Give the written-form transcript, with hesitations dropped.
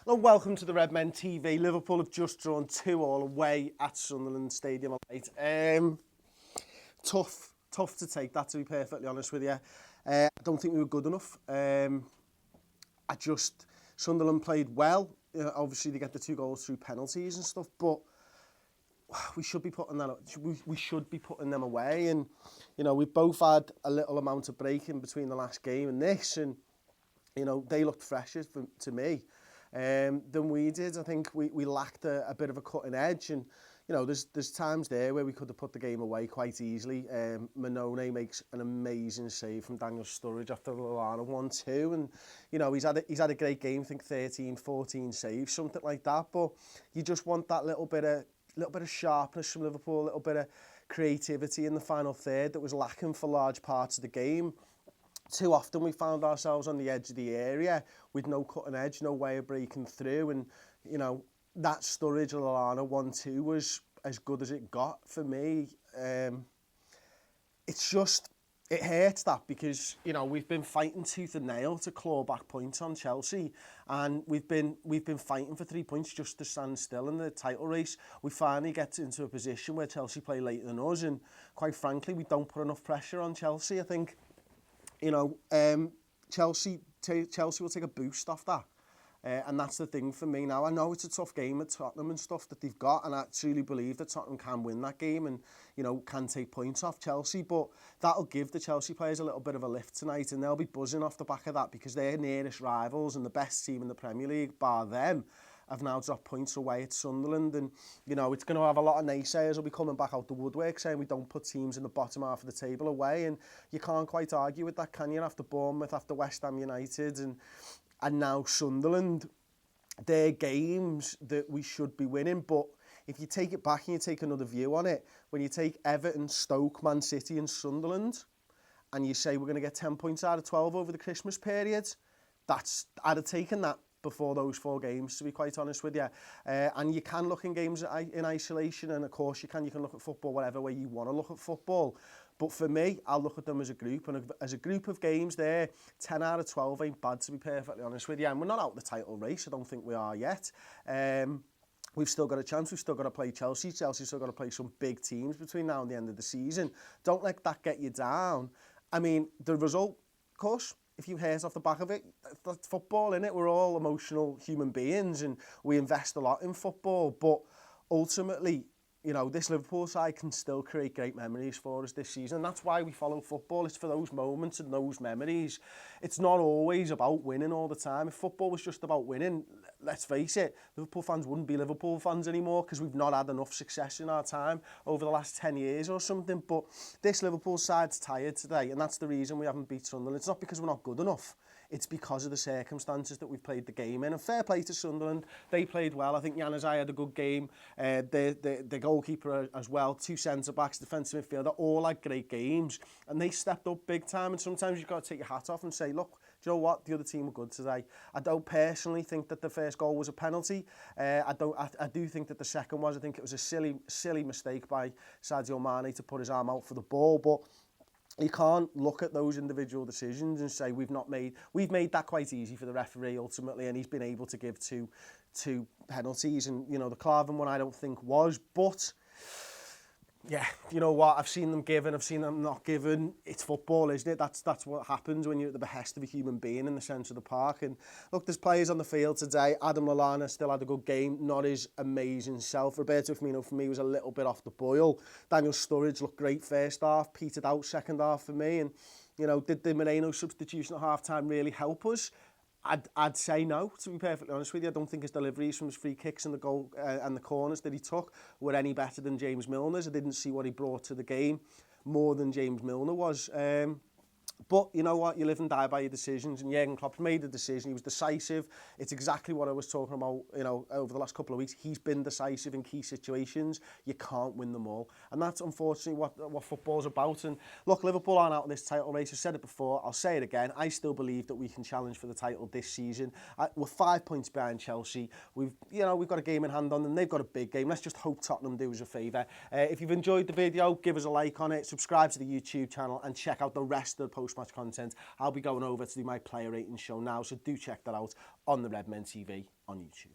Hello, welcome to the Redmen TV. Liverpool have just drawn 2-2 away at Sunderland Stadium late. Tough to take that, to be perfectly honest with you. I don't think we were good enough. Sunderland played well. Obviously, they get the 2 goals through penalties and stuff, but we should be putting that. We should be putting them away. And we've both had a little amount of break in between the last game and this, and they looked fresher to me than we did. I think we lacked a bit of a cutting edge, and there's times there where we could have put the game away quite easily. Manone makes an amazing save from Daniel Sturridge after the Lallana 1-2, and he's had a great game. I think 13-14 saves, something like that. But you just want that little bit of sharpness from Liverpool, a little bit of creativity in the final third that was lacking for large parts of the game. Too often we found ourselves on the edge of the area with no cutting edge, no way of breaking through, and that Sturridge Lallana 1-2 was as good as it got for me. It hurts that because we've been fighting tooth and nail to claw back points on Chelsea, and we've been fighting for 3 points just to stand still in the title race. We finally get into a position where Chelsea play later than us, and quite frankly we don't put enough pressure on Chelsea. I think Chelsea will take a boost off that. And that's the thing for me now. I know it's a tough game at Tottenham and stuff that they've got, and I truly believe that Tottenham can win that game and, can take points off Chelsea, but that'll give the Chelsea players a little bit of a lift tonight, and they'll be buzzing off the back of that because they're nearest rivals and the best team in the Premier League, bar them, have now dropped points away at Sunderland, and it's going to have a lot of naysayers will be coming back out the woodwork saying we don't put teams in the bottom half of the table away, and you can't quite argue with that, can you? After Bournemouth, after West Ham United, and now Sunderland, they're games that we should be winning. But if you take it back and you take another view on it, when you take Everton, Stoke, Man City and Sunderland, and you say we're going to get 10 points out of 12 over the Christmas period, I'd have taken that before those 4 games, to be quite honest with you. And you can look in games in isolation, and of course you can look at football whatever way you want to look at football. But for me, I'll look at them as a group, and as a group of games there, 10 out of 12 ain't bad, to be perfectly honest with you. And we're not out of the title race, I don't think we are yet. We've still got a chance, we've still got to play Chelsea. Chelsea's still got to play some big teams between now and the end of the season. Don't let that get you down. I mean, the result, of course, if you hurt off the back of it, that's football, innit? We're all emotional human beings and we invest a lot in football, but ultimately, this Liverpool side can still create great memories for us this season. And that's why we follow football. It's for those moments and those memories. It's not always about winning all the time. If football was just about winning, let's face it, Liverpool fans wouldn't be Liverpool fans anymore because we've not had enough success in our time over the last 10 years or something. But this Liverpool side's tired today, and that's the reason we haven't beat Sunderland. It's not because we're not good enough. It's because of the circumstances that we've played the game in. And fair play to Sunderland. They played well. I think Januzaj had a good game. The goalkeeper as well. 2 centre-backs, defensive midfielder, all had great games. And they stepped up big time. And sometimes you've got to take your hat off and say, look, do you know what? The other team were good today. I don't personally think that the first goal was a penalty. I do think that the second was. I think it was a silly mistake by Sadio Mane to put his arm out for the ball. But you can't look at those individual decisions and say we've made that quite easy for the referee ultimately, and he's been able to give two penalties, and the Klavan one I don't think was, but yeah, you know what, I've seen them given, I've seen them not given. It's football, isn't it? That's what happens when you're at the behest of a human being in the centre of the park. And look, there's players on the field today. Adam Lallana still had a good game, not his amazing self. Roberto Firmino for me was a little bit off the boil. Daniel Sturridge looked great first half, petered out second half for me. And did the Moreno substitution at half time really help us? I'd say no, to be perfectly honest with you. I don't think his deliveries from his free kicks and the goal and the corners that he took were any better than James Milner's. I didn't see what he brought to the game more than James Milner was. But you know what? You live and die by your decisions, and Jurgen Klopp made the decision. He was decisive. It's exactly what I was talking about, over the last couple of weeks. He's been decisive in key situations. You can't win them all. And that's unfortunately what football's about. And look, Liverpool aren't out of this title race. I've said it before. I'll say it again. I still believe that we can challenge for the title this season. We're 5 points behind Chelsea. We've got a game in hand on them. They've got a big game. Let's just hope Tottenham do us a favour. If you've enjoyed the video, give us a like on it, subscribe to the YouTube channel, and check out the rest of the post post-match content. I'll be going over to do my player rating show now, so do check that out on the Redmen TV on YouTube.